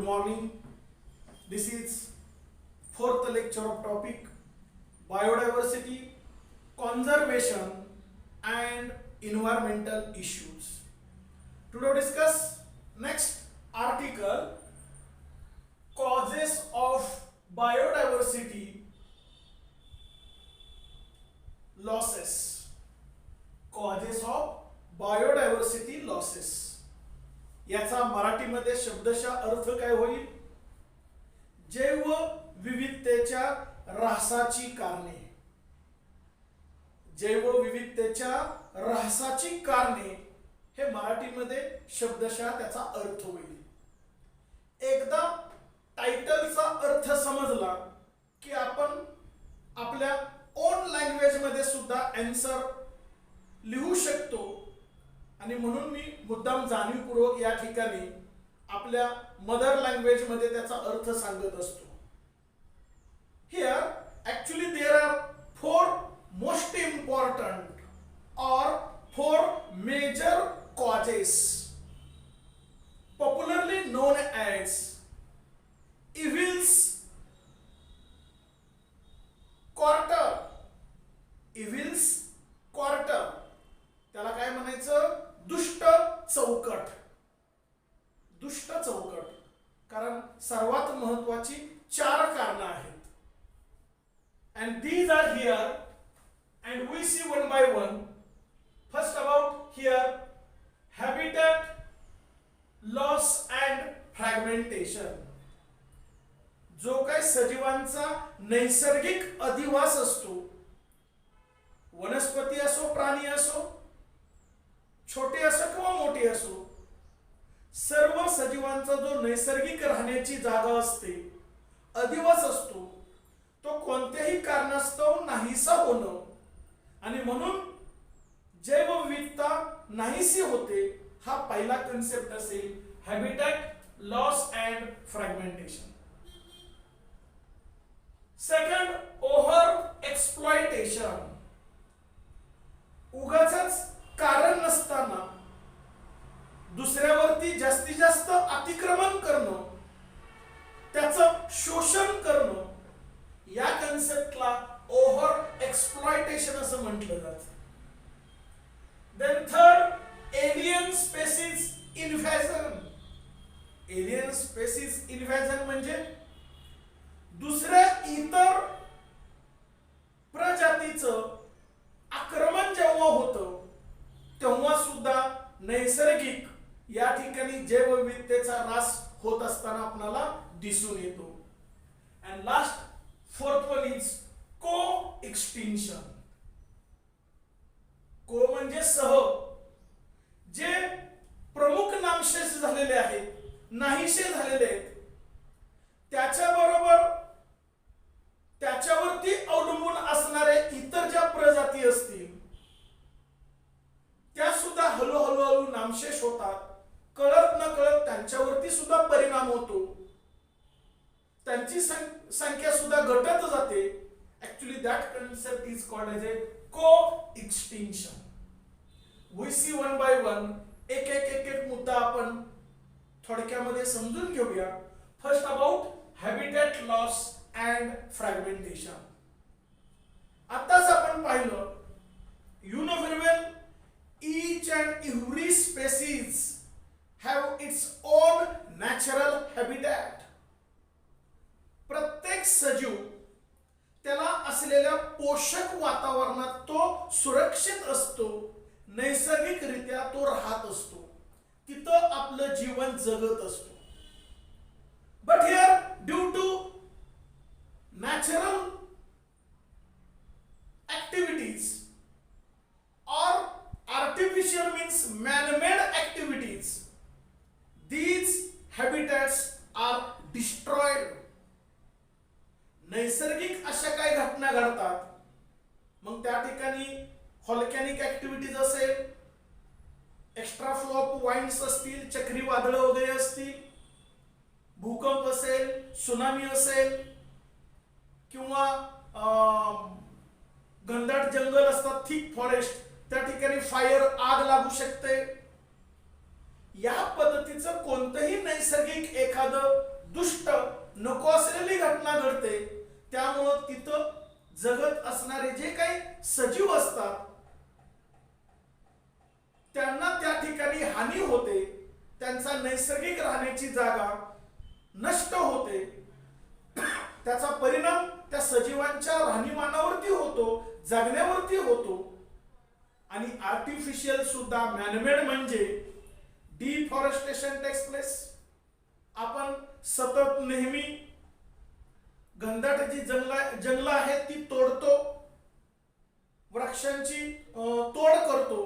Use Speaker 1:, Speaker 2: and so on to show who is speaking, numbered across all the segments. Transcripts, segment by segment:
Speaker 1: morning. This is fourth lecture of topic biodiversity, conservation and environmental issues. Today discuss next article, causes of biodiversity losses. Causes of biodiversity losses. याचा मराठीमध्ये शब्दशः अर्थ काय होईल? जैव विविधतेच्या ऱ्हासाची कारणे. जैव विविधतेच्या ऱ्हासाची कारणे हे मराठीमध्ये शब्दशः त्याचा अर्थ होईल. एकदा टायटलचा अर्थ समजला की आपण आपल्या ओन लँग्वेज मध्ये सुद्धा आन्सर लिहू शकतो. आणि म्हणून मी मुद्दाम जाणीवपूर्वक या ठिकाणी आपल्या मदर लँग्वेज मध्ये त्याचा अर्थ सांगत असतो. Here actually there are four most important or four major causes popularly known as evil quartet. Evil quartet त्याला काय म्हणायचं? दुष्ट चौकट. दुष्ट चौकट. कारण सर्वात महत्वाची चार कारणं आहेत. and these are here and we see one by one. First about here habitat loss and fragmentation. जो काही सजीवांचा नैसर्गिक अधिवास असतो, वनस्पती असो प्राणी असो, छोटे असो किंवा मोठे असो, सर्व सजीवांचा जो नैसर्गिक राहण्याची जागा असते, अधिवास असतो, तो कोणत्याही कारणास्तव नाहीसा होणं आणि म्हणून जैवविविधता नाहीसी होते, हा पहिला कन्सेप्ट असेल habitat loss and fragmentation. Second, over exploitation. उगाचच कारण नसताना दुसऱ्यावरती जास्तीत जास्त अतिक्रमण करणं, त्याचं शोषण करणं, या कन्सेप्टला ओव्हर एक्सप्लॉयटेशन असं म्हटलं जातं. Then third, alien species invasion. Alien species invasion म्हणजे दुसऱ्या इतर प्रजातीचं आक्रमण जेव्हा होतं तेव्हा सुद्धा नैसर्गिक या ठिकाणी जैवविविधतेचा ऱ्हास होत असताना आपल्याला दिसून येतो. And last fourth one is को एक्सटिंक्शन. को म्हणजे सह. जे प्रमुख नामशेष झालेले आहेत, नाहीसे झालेले आहेत, त्याच्याबरोबर त्याच्यावरती अवलंबून असणारे इतर ज्या प्रजाती असतील त्या सुद्धा हळूहळू नामशेष होतात. कळत न कळत त्यांच्यावरती सुद्धा परिणाम होतो. त्यांची संख्या सुद्धा घटत जाते. Actually that concept is called as a co extinction. We see one by one. एक एक एक मुद्दा आपण थोडक्यामध्ये समजून घेऊया. First about habitat loss and fragmentation. आताच आपण पाहिलं, you know very well, each and every species have its own natural habitat. प्रत्येक सजीव त्याला असलेल्या पोषक वातावरणात तो सुरक्षित असतो, नैसर्गिकरित्या तो राहत असतो, तिथं आपलं जीवन जगत असतो. But here due to natural activities or artificial means man-made activities, these habitats are destroyed. नैसर्गिक अशा काही घटना घडतात, मग त्या ठिकाणी व्हॉल्कॅनिक ऍक्टिव्हिटीज असेल, एक्स्ट्रा फ्लो ऑफ वाइंड्स असतील, चक्रीवादळ वगैरे असतील, भूकंप असेल, सुनामी असेल, किंवा घनदाट जंगल असतात, थिक फॉरेस्ट, त्या ठिकाणी फायर, आग लागू शकते. या पद्धतीचं कोणतंही नैसर्गिक एखादं त्यामुळं तिथं जगत असणारे जे काही सजीव असतात त्यांना त्या ठिकाणी हानी होते, त्यांचा नैसर्गिक राहण्याची जागा नष्ट होते, त्याचा परिणाम त्या सजीवांच्या राहणीमानावरती होतो, जगण्यावरती होतो. आणि आर्टिफिशियल सुद्धा मॅनमेड म्हणजे डिफॉरेस्टेशन टेक्स प्लेस. आपण सतत नेहमी घनदाट जी जंगलं आहेत ती तोडतो, वृक्षांची तोड करतो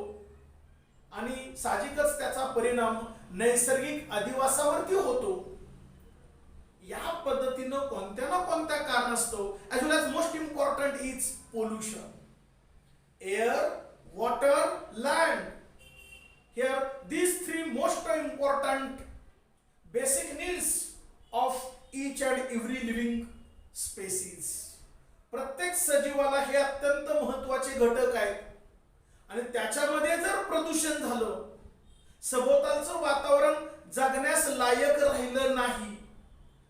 Speaker 1: आणि साहजिकच त्याचा परिणाम नैसर्गिक अधिवासावरती होतो. या पद्धतीनं कोणत्या ना कोणत्या कारणास्तव as well as most important is pollution. Air, water, land. Here these three most important basic needs of each and every living species. प्रत्येक सजीवाला हे अत्यंत महत्त्वाचे घटक आहेत आणि त्याच्यामध्ये जर प्रदूषण झालं, सभोवतालचं वातावरण जगण्यास लायक राहिलं नाही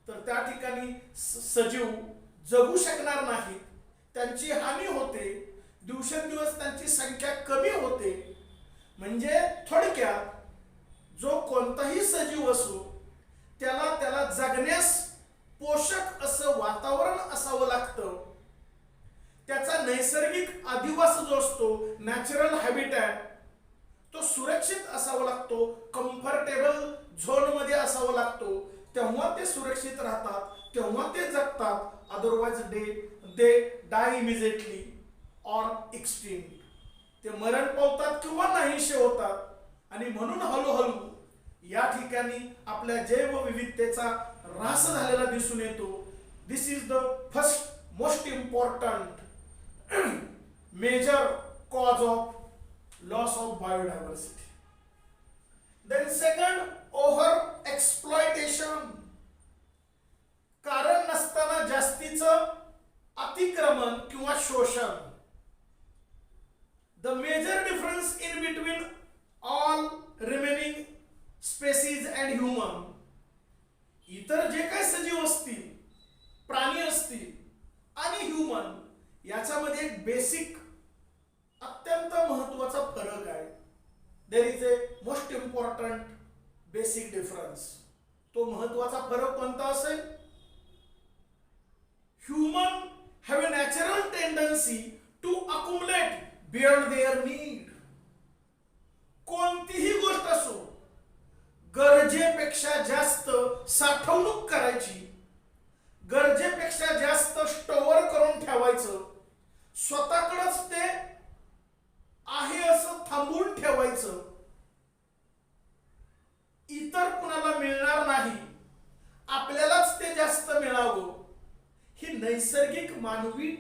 Speaker 1: तर त्या ठिकाणी सजीव जगू शकणार नाहीत, त्यांची हानी होते, दिवसेंदिवस त्यांची संख्या कमी होते. म्हणजे थोडक्यात जो कोणताही सजीव असो त्याला जगण्यास पोषक असं वातावरण असावं लागतं. त्याचा नैसर्गिक अधिवास जो असतो, नॅचरल हॅबिटॅट, तो सुरक्षित असावा लागतो, कम्फर्टेबल झोन मध्ये असावा लागतो. तेव्हा ते सुरक्षित राहतात, तेव्हा ते जगतात. Otherwise they die immediately or extinct. ते मरण पावतात किंवा नाहीसे होतात. आणि म्हणून हळूहळू या ठिकाणी आपल्या जैवविविधतेचा ऱ्हास झालेला दिसून येतो. This is the first most important major cause of loss of biodiversity. Then second, over exploitation. कारण नसताना जास्तीचं अतिक्रमण किंवा शोषण. The major difference in between all remaining species and human. इतर जे काही सजीव असतील, प्राणी असतील आणि ह्युमन, याच्यामध्ये एक बेसिक अत्यंत महत्वाचा फरक आहे. There is a most important basic difference. तो महत्वाचा फरक कोणता असेल? Human have a natural tendency to accumulate beyond their need. कोणतीही गोष्ट असो, गरजेपेक्षा जास्त साठवणूक करायची, गरजेपेक्षा जास्त स्टोअर करून ठेवायचं, स्वतःकडेच ते आहे असं थांबवून ठेवायचं, इतर कुणाला मिळणार नाही, आपल्यालाच ते जास्त मिळावं, ही नैसर्गिक मानवी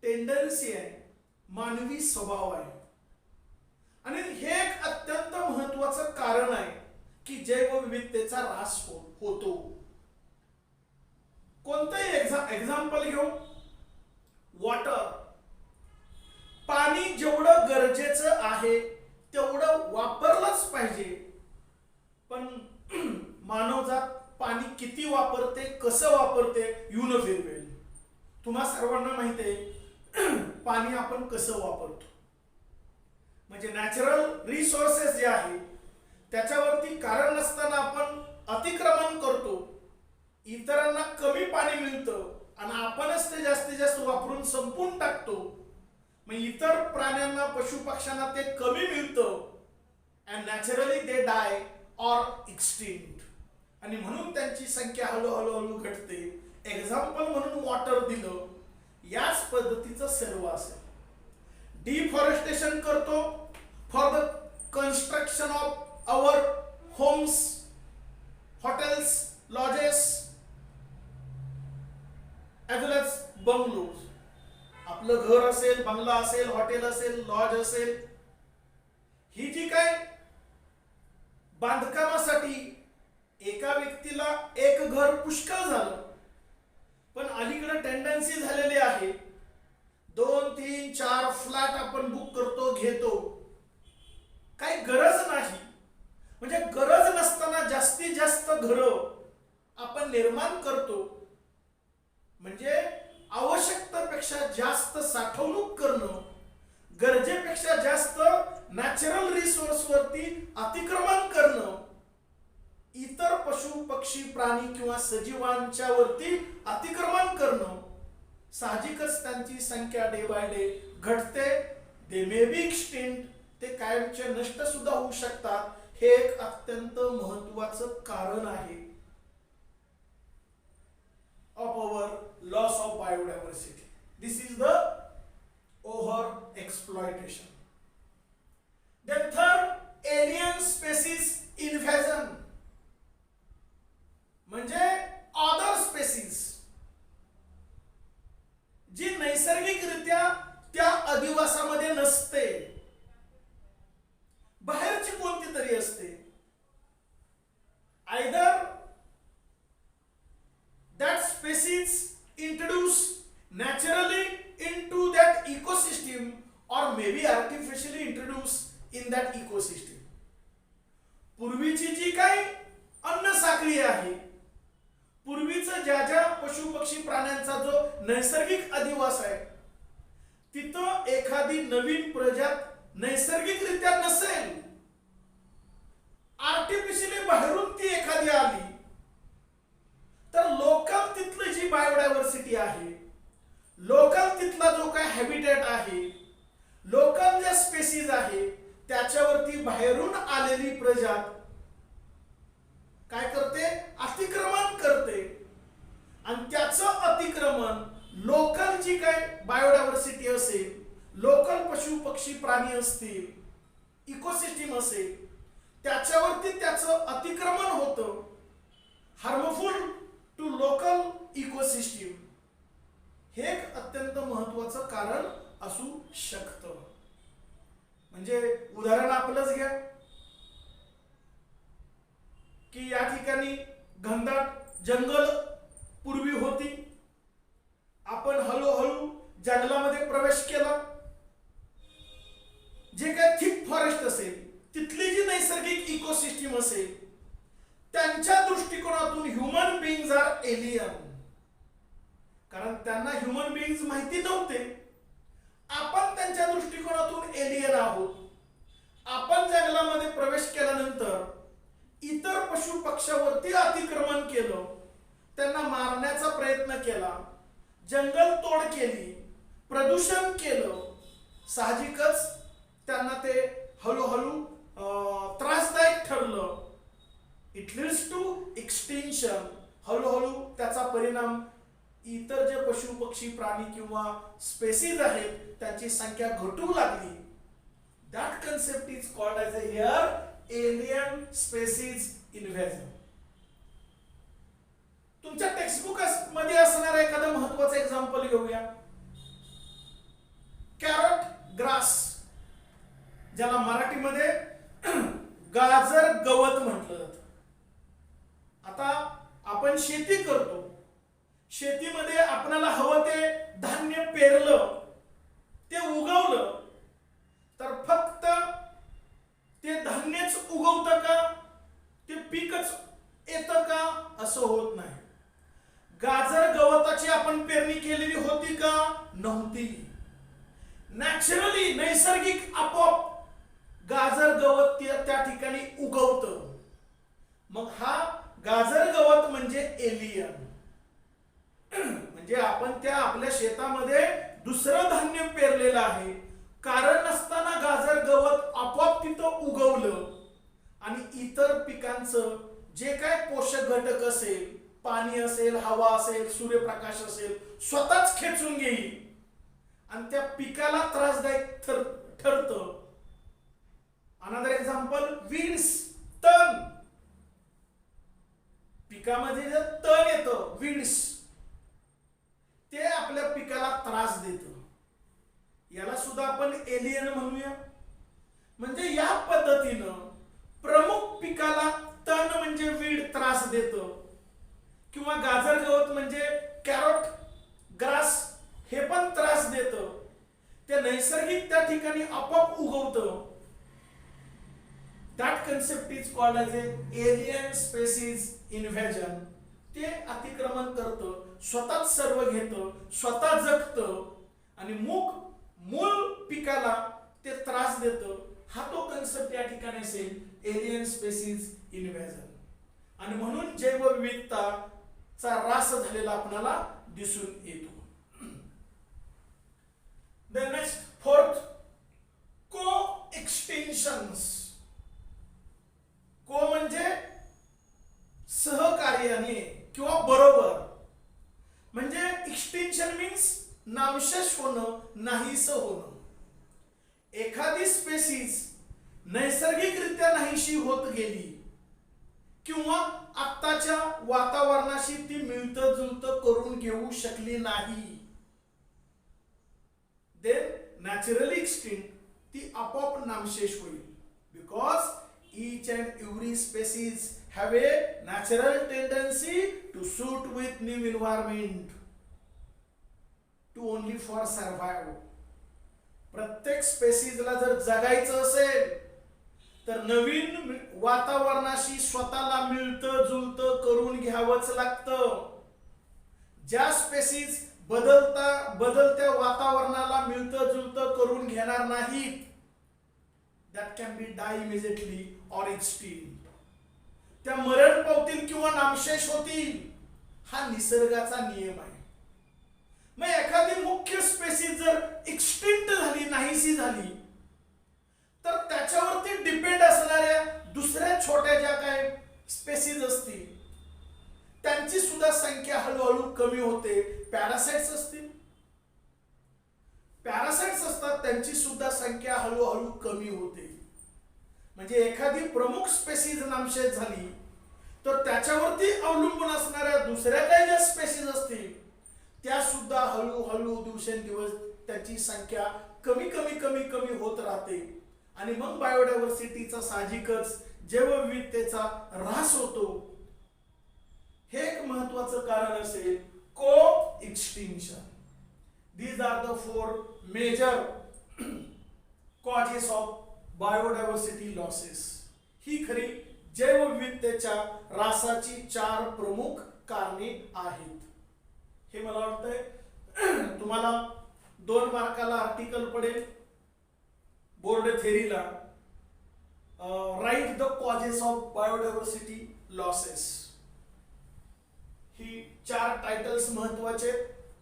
Speaker 1: टेंडन्सी आहे, मानवी स्वभाव आहे. आणि हे एक अत्यंत महत्वाचं कारण आहे की जैवविविधतेचा ऱ्हास होतो. कोणतंही एक्झाम्पल घेऊ. वॉटर. पाणी जेवढं गरजेचं आहे तेवढं वापरलंच पाहिजे. पण मानवजात पाणी किती वापरते, कसं वापरते, यू नो व्हेरी वेल. तुम्हा सर्वांना माहिती आहे पाणी आपण कसं वापरतो. म्हणजे नॅचरल रिसोर्सेस जे आहे त्याच्यावरती कारण नसताना आपण अतिक्रमण करतो, इतरांना कमी पाणी मिळतं आणि आपणच ते जास्तीत जास्त वापरून संपून टाकतो. मग इतर प्राण्यांना, पशु पक्ष्यांना ते कमी मिळतं and naturally they die or extinct. आणि म्हणून त्यांची संख्या हळूहळू घटते. एक्झाम्पल म्हणून वॉटर दिलं. याच पद्धतीचं सर्व असेल. डिफॉरेस्टेशन करतो for the construction of our homes, hotels, lodges as well as bungalows. आपलं घर असेल, बंगला असेल, हॉटेल असेल, लॉज असेल, ही जी काय बांधकामासाठी एका व्यक्तीला एक घर पुष्कळ झालं. पण अलीकडे टेंडन्सी झालेली आहे 2, 3, 4 फ्लॅट आपण बुक करतो, घेतो. काही गरज नाही. म्हणजे गरज नसताना जास्तीत जास्त घरं आपण निर्माण करतो. म्हणजे गरजेपेक्षा जास्त साठवणूक करणं, गरजेपेक्षा जास्त नॅचरल रिसोर्स वरती अतिक्रमण करणं, इतर पशु पक्षी प्राणी किंवा सजीवांच्या वरती अतिक्रमण करणं, साहजिकच त्यांची संख्या डे बाय डे घटते. दे मे बी एक्सटिंक्ट, ते कायमचे नष्ट सुद्धा होऊ शकतात. हे एक अत्यंत महत्वाचं कारण आहे of our loss of biodiversity. This is the over exploitation. Then third, alien species invasion, म्हणजे other species जी नैसर्गिकरित्या त्या अधिवासामध्ये नसते, बाहेरची कोणती तरी असते. either that species introduced naturally into that ecosystem or maybe artificially introduced in that ecosystem. पूर्वीची जी काही अन्न साखळी आहे, पूर्वीचं ज्या ज्या पशु पक्षी प्राण्यांचा जो नैसर्गिक अधिवास आहे, तिथं एखादी नवीन प्रजात नैसर्गिकरित्या नसेल, आर्टिफिशियली बाहेरून ती एखादी आली, तर लोकल तिथली जी बायोडायव्हर्सिटी आहे, लोकल तिथला जो काय हॅबिटेट आहे, लोकल जे स्पेसीज आहे, त्याच्यावरती बाहेरून आलेली प्रजात काय करते, अतिक्रमण करते. आणि त्याचं अतिक्रमण लोकल जी काय बायोडायव्हर्सिटी असेल, लोकल पशु पक्षी प्राणी असतील, इकोसिस्टीम असेल, त्याच्यावरती त्याचं अतिक्रमण होतं. हार्मफुल टू लोकल इकोसिस्टीम, हे एक अत्यंत महत्वाचं कारण असू शकतं. म्हणजे उदाहरण आपलंच घ्या की या ठिकाणी घनदाट जंगल पूर्वी होती, आपण हळूहळू जंगलामध्ये प्रवेश केला. जे काय थिक फॉरेस्ट असेल, तिथली जी नैसर्गिक इकोसिस्टीम असेल, त्यांच्या दृष्टिकोनातून ह्युमन बीइंग्ज आर एलियन, कारण त्यांना ह्युमन बीइंग्ज माहिती नव्हते. आपण त्यांच्या दृष्टिकोनातून एलियन आहोत. आपण जंगलामध्ये प्रवेश केल्यानंतर इतर पशु पक्ष्यावरती अतिक्रमण केलं, त्यांना मारण्याचा प्रयत्न केला, जंगल तोड केली, प्रदूषण केलं. साहजिकच त्यांना ते हळूहळू त्रासदायक ठरलं. It leads to extinction. हळूहळू त्याचा परिणाम इतर जे पशु पक्षी प्राणी किंवा स्पेसीज आहेत, त्यांची संख्या घटू लागली. That concept is called as a here alien species invasion. तुमच्या टेक्स्टबुक मध्ये असणारं एखादं महत्वाचं एक्झाम्पल घेऊया. कॅरट ग्रास, ज्याला मराठीमध्ये गाजर गवत म्हटलं जातं. आता आपण शेती करतो, शेतीमध्ये आपल्याला हवं ते धान्य पेरलं, ते उगवलं, तर फक्त ते धान्यच उगवतं का, ते पीकच येतं का, असं होत नाही. गाजर गवताची आपण पेरणी केलेली होती का, नव्हती. नॅचरली नैसर्गिक आपोआप गाजर गवत त्या ठिकाणी उगवतं. मग हा गाजर गवत म्हणजे एलियन. म्हणजे आपण त्या आपल्या शेतामध्ये दुसरं धान्य पेरलेलं आहे, कारण नसताना गाजर गवत आपोआप तिथं उगवलं आणि इतर पिकांचं जे काय पोषक घटक असेल, पाणी असेल, हवा असेल, सूर्यप्रकाश असेल, स्वतःच खेचून घेईल आणि त्या पिकाला त्रासदायक ठरतं. अनदर एक्झाम्पल, वीड्स, तण. पिकामध्ये जे तण येतं, वीड्स, ते आपल्या पिकाला त्रास देतं. याला सुद्धा आपण एलियन म्हणूया. म्हणजे या पद्धतीनं प्रमुख पिकाला तण म्हणजे वीड त्रास देतं, किंवा गाजर गवत म्हणजे कॅरट ग्रास हे पण त्रास देतं. ते नैसर्गिक त्या ठिकाणी आपोआप उगवतं. That concept is called as a alien species invasion. ते अतिक्रमण करतं, स्वतःच सर्व घेतं, स्वतः जगतं आणि मूळ पिकाला ते त्रास देतं, हा तो कन्सेप्ट या ठिकाणी असेल एलियन स्पेसिस इन्व्हेजन. आणि म्हणून जैवविविधताचा ऱ्हास झालेला आपल्याला दिसून येतो. Then next, fourth, co-extinctions. को म्हणजे सहकार्याने किंवा बरोबर, म्हणजे एक्सटिंक्शन मीन्स नामशेष होणं, नाहीस होणं. एखादी स्पेसीज नैसर्गिकरित्या नाहीशी होत गेली किंवा आत्ताच्या वातावरणाशी ती मिळतं जुळतं करून घेऊ शकली नाही, देन नॅचरली एक्सटिंक्ट, ती आपोआप नामशेष होईल. Because each and every species have a natural tendency to suit with new environment to only for survive. प्रत्येक स्पेसीजला जर जगायचं असेल तर नवीन वातावरणाशी स्वतःला मिळतं जुळतं करून घ्यावंच लागतं. ज्या स्पेसीज बदलत्या वातावरणाला मिळतं जुळतं करून घेणार नाहीत, that can be die immediately or extinct. त्या मरण पावतील किंवा नामशेष होतील, हा निसर्गाचा नियम आहे. मग एखादी मुख्य स्पेसीज जर एक्सटिंक्ट झाली, नाहीशी झाली, तर त्याच्यावरती डिपेंड असणाऱ्या दुसऱ्या छोट्या ज्या काय स्पेसीज असतील त्यांची सुद्धा संख्या हळूहळू कमी होते. पॅरासाइट्स असतील, पॅरासाइट्स असतात, त्यांची सुद्धा संख्या हळूहळू कमी होते. म्हणजे एखादी प्रमुख स्पेसीज नामशेष झाली तर त्याच्यावरती अवलंबून असणाऱ्या दुसऱ्या काही ज्या स्पेसीज असतील त्या सुद्धा हळूहळू दिवसेंदिवस त्याची संख्या कमी कमी कमी कमी होत राहते. आणि मग बायोडायव्हर्सिटीचा साहजिकच जैवविविधतेचा ऱ्हास होतो. हे एक महत्वाचं कारण असेल को extinction. These are the four major causes of biodiversity losses. ही खरी जैवविविधतेच्या ऱ्हासाची 4 प्रमुख कारणे आहेत. हे मला वाटतंय तुम्हाला 2 मार्काला आर्टिकल पडेल बोर्ड थेरीला, write the causes of biodiversity losses. ही 4 टायटल्स महत्वाचे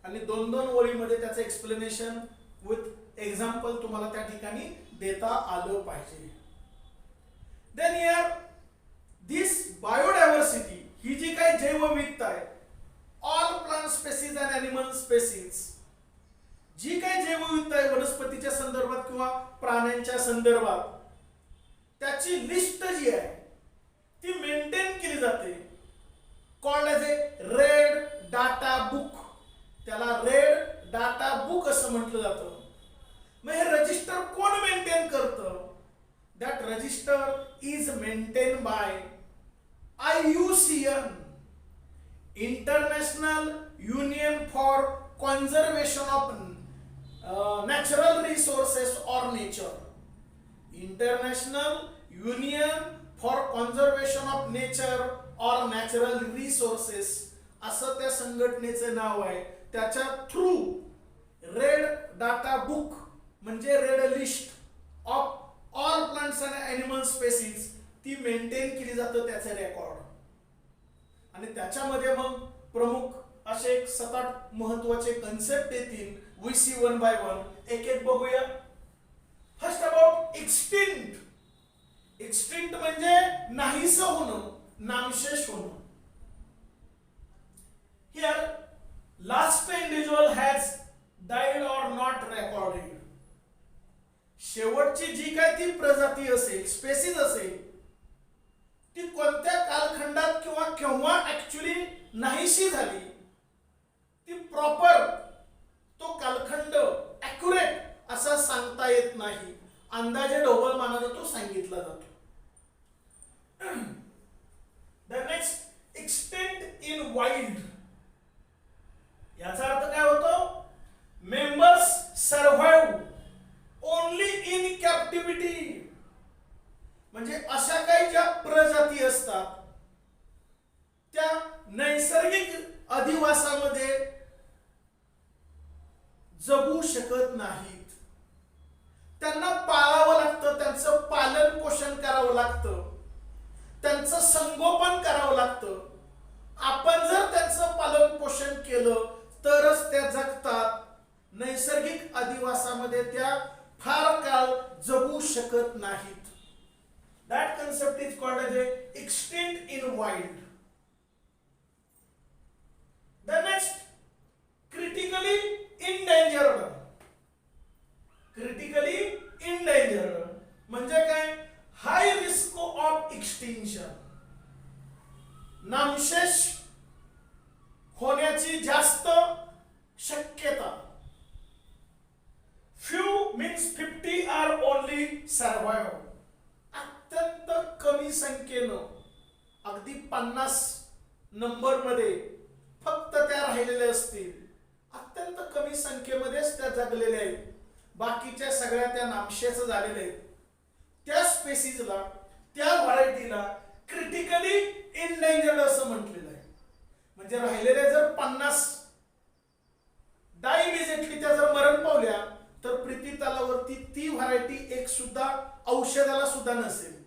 Speaker 1: आणि 2-2 ओळीमध्ये त्याचं एक्सप्लेनेशन विथ एक्झाम्पल तुम्हाला त्या ठिकाणी देता आलं पाहिजे. देन हियर दिस बायोडायव्हर्सिटी, ही जी काही जैवविविधता आहे, all plant species and animal species, जी काही जैवविविधता आहे वनस्पतीच्या संदर्भात किंवा प्राण्यांच्या संदर्भात, त्याची लिस्ट जी आहे ती मेंटेन केली जाते. कॉल्ड एज ए रेड डाटा बुक. त्याला रेड डाटा बुक असं म्हटलं जातं. मग हे रजिस्टर कोण मेंटेन करतं? That register is maintain by IUCN, international Union for Conservation of Natural resources or nature. International Union for Conservation of nature or natural resources असं त्या संघटनेचं नाव आहे. त्याच्या थ्रू रेड डाटा बुक म्हणजे red list of all plants and animal species ती maintain केली जातं, त्याचे रेकॉर्ड. आणि त्याच्यामध्ये मग प्रमुख असे 7-8 महत्वाचे कन्सेप्ट येतील. वी सी 1 by 1 एक एक बघूया. First about extinct. एक्सटिंक्ट म्हणजे नाहीसं होणं, नामशेष होणं. Here last individual has died or not recorded. शेवटची जी काय ती प्रजाती असेल, स्पेसीज असेल, ती कोणत्या कालखंडात किंवा केव्हा ऍक्च्युअली नाहीशी झाली, ती प्रॉपर तो कालखंड ऍक्युरेट असा सांगता येत नाही. अंदाजे ढोबळ मानानं तो सांगितला जातो. The next, extinct in wild. याचा अर्थ काय होतो? Members survive only in captivity. म्हणजे अशा काही ज्या प्रजाती असतात त्या नैसर्गिक अधिवासामध्ये जगू शकत नाहीत. त्यांना पाळावं लागतं, त्यांचं पालन पोषण करावं लागतं, त्यांचं संगोपन करावं लागतं. आपण जर त्यांचं पालन पोषण केलं तरच त्या जगतात. नैसर्गिक अधिवासामध्ये त्या फार काळ जगू शकत नाहीत. That concept is called as a extinct in wild. The next, critically endangered. Critically endangered म्हणजे काय? High risk of extinction. नामशेष होण्याची जास्त शक्यता. Few means 50 are only survive. अत्यंत कमी संख्येनं, अगदी 50 नंबर मध्ये फक्त त्या राहिलेल्या असतील. अत्यंत कमी संख्येमध्येच त्या जगलेल्या आहेत. बाकीच्या सगळ्या त्या नामशेष झालेल्या आहेत. त्या स्पेसीजला, त्या व्हरायटीला क्रिटिकली इनडेंजर्ड असं म्हटलेलं आहे. म्हणजे राहिलेल्या जर 50 डाय इमिजिएटली त्या जर मरण पावल्या तर पृथ्वीतलावरती ती व्हरायटी एक सुद्धा औषधाला सुद्धा नसेल.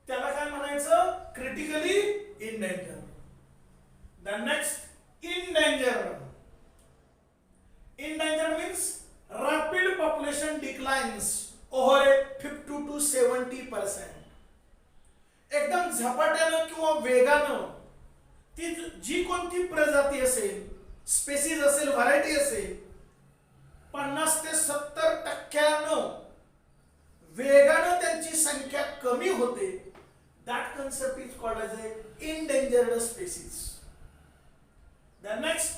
Speaker 1: त्याला काय म्हणायचं? Critically endangered. The next, endangered. Endangered means rapid population declines over 50 to 70%. एकदम झपाट्यानं किंवा वेगानं ती जी कोणती प्रजाती असेल, स्पेसीज असेल, व्हरायटी असेल, 50 ते 70% वेगानं त्यांची संख्या कमी होते. That concept is called as a endangered species. The next,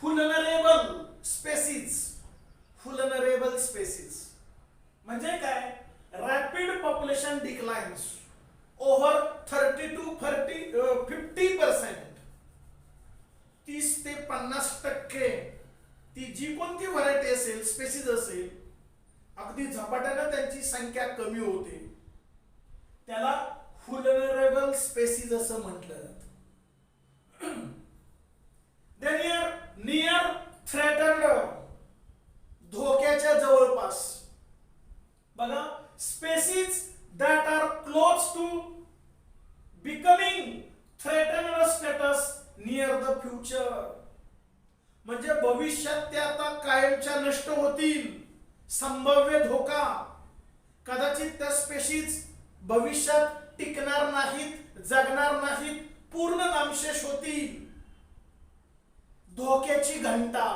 Speaker 1: vulnerable species. Vulnerable species म्हणजे काय? Rapid population declines over 30 to 50%. 30 ते 50% ती जी कोणती व्हरायटी असेल, स्पेसीज असेल, अगदी झपाट्यानं त्यांची संख्या कमी होते. त्याला व्हल्नरेबल स्पेसीज असं म्हटलं जातं. नियर थ्रेटन्ड, धोक्याच्या जवळपास. बघा, species that are close to becoming threatened status near the future. म्हणजे भविष्यात ते आता कायमच्या नष्ट होतील. संभाव्य धोका. कदाचित त्या स्पेशीज भविष्यात टिकणार नाहीत, जगणार नाहीत, पूर्ण नामशेष होतील. धोक्याची घंटा.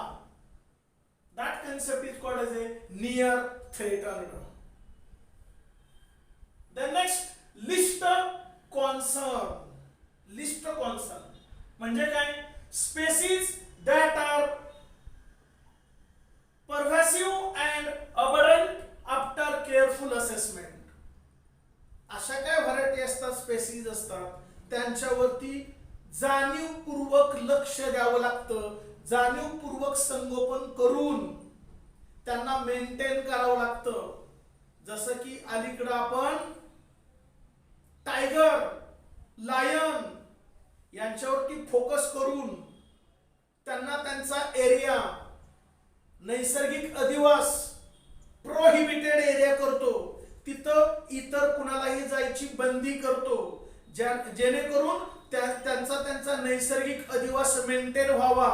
Speaker 1: That concept is called as a near threatened. The next, list concern. List concern म्हणजे काय? Species that are pervasive and abundant after careful assessment. अशा काय व्हरायटी असतात, स्पेसीज असतात, त्यांच्यावरती जाणीवपूर्वक लक्ष द्यावं लागतं. जाणीवपूर्वक संगोपन करून त्यांना मेंटेन करावं लागतं. जसं की अलीकडे आपण टायगर, लायन यांच्यावरती फोकस करून त्यांना त्यांचा एरिया, नैसर्गिक अधिवास, प्रोहिबिटेड एरिया करतो. तिथं इतर कुणालाही जायची बंदी करतो, जेणेकरून त्यांचा नैसर्गिक अधिवास मेंटेन व्हावा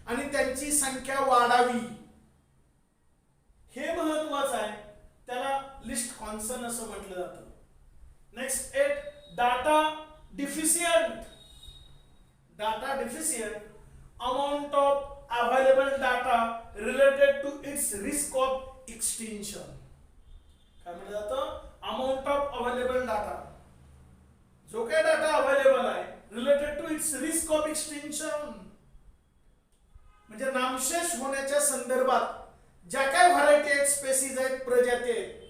Speaker 1: आणि त्यांची संख्या वाढावी. हे महत्वाचं आहे. त्याला लिस्ट कॉन्सर्न असं म्हटलं जातं. Next, 8, data deficient. Data deficient, amount of available data related to its risk of extinction. काय म्हटलं जातं? Amount of available data. जो काही डाटा अवेलेबल आहे related to its risk of extinction म्हणजे नामशेष होण्याच्या संदर्भात ज्या काय व्हरायटी आहेत, स्पेसीज आहेत, प्रजाती आहेत,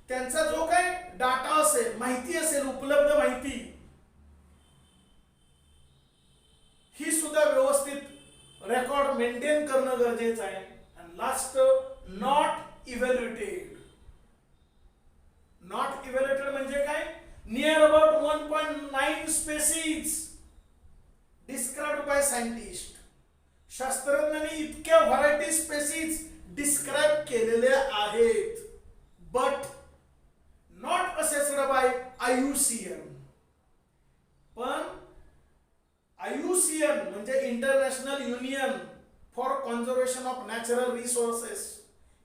Speaker 1: त्यांचा जो काय डाटा असेल, माहिती असेल, उपलब्ध माहिती, ही सुद्धा व्यवस्थित रेकॉर्ड मेंटेन करणं गरजेचं आहे. आणि last, not evaluated. Not evaluated म्हणजे काय? Near about 1.9 species described by scientist. शास्त्रज्ञांनी इतक्या व्हरायटी स्पेसीज डिस्क्राईब केलेल्या आहेत, but not assessed by IUCN. पण IUCN म्हणजे International Union for Conservation of Natural Resources,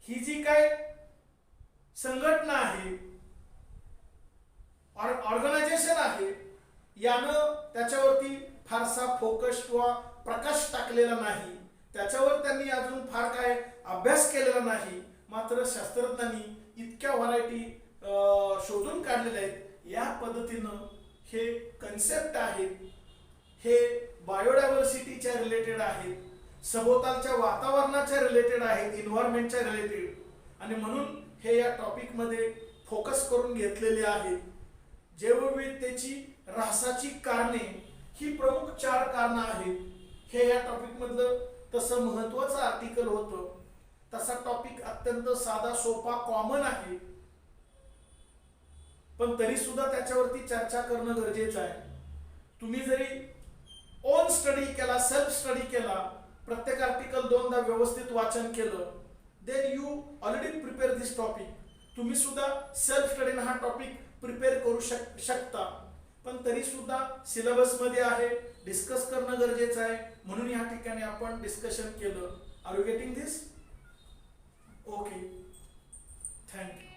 Speaker 1: ही जी काय संघटना आहे, ऑर्गनायझेशन आहे, यानं त्याच्यावरती फारसा फोकस किंवा प्रकाश टाकलेला नाही. त्याच्यावर त्यांनी अजून फार काय अभ्यास केलेला नाही. मात्र शास्त्रज्ञांनी इतक्या व्हरायटी शोधून काढलेल्या आहेत. या पद्धतीनं हे कन्सेप्ट आहेत, हे बायोडायव्हर्सिटीच्या रिलेटेड आहेत, सभोवतालच्या वातावरणाच्या रिलेटेड आहेत, इन्व्हायरमेंटच्या रिलेटेड, आणि म्हणून हे या टॉपिक मध्ये फोकस करून घेतलेले आहेत. जैवविविधतेची ऱ्हासाची कारणे ही प्रमुख 4 कारणं आहेत. हे या टॉपिक मधलं तसं महत्वाचं आर्टिकल होतं. तसा टॉपिक अत्यंत साधा सोपा कॉमन आहे, पण तरी सुद्धा त्याच्यावरती चर्चा करणं गरजेचं आहे. तुम्ही जरी ओन स्टडी केला, सेल्फ स्टडी केला, प्रत्येक आर्टिकल 2दा व्यवस्थित वाचन केलं, then you already prepare this topic. तुम्ही सुद्धा सेल्फ स्टडीने हा टॉपिक प्रिपेअर करू शकता. पण तरी सुद्धा सिलेबस मध्ये आहे, डिस्कस करणं गरजेचं आहे, म्हणून या ठिकाणी आपण डिस्कशन केलं. Are you getting this? Okay, thank you.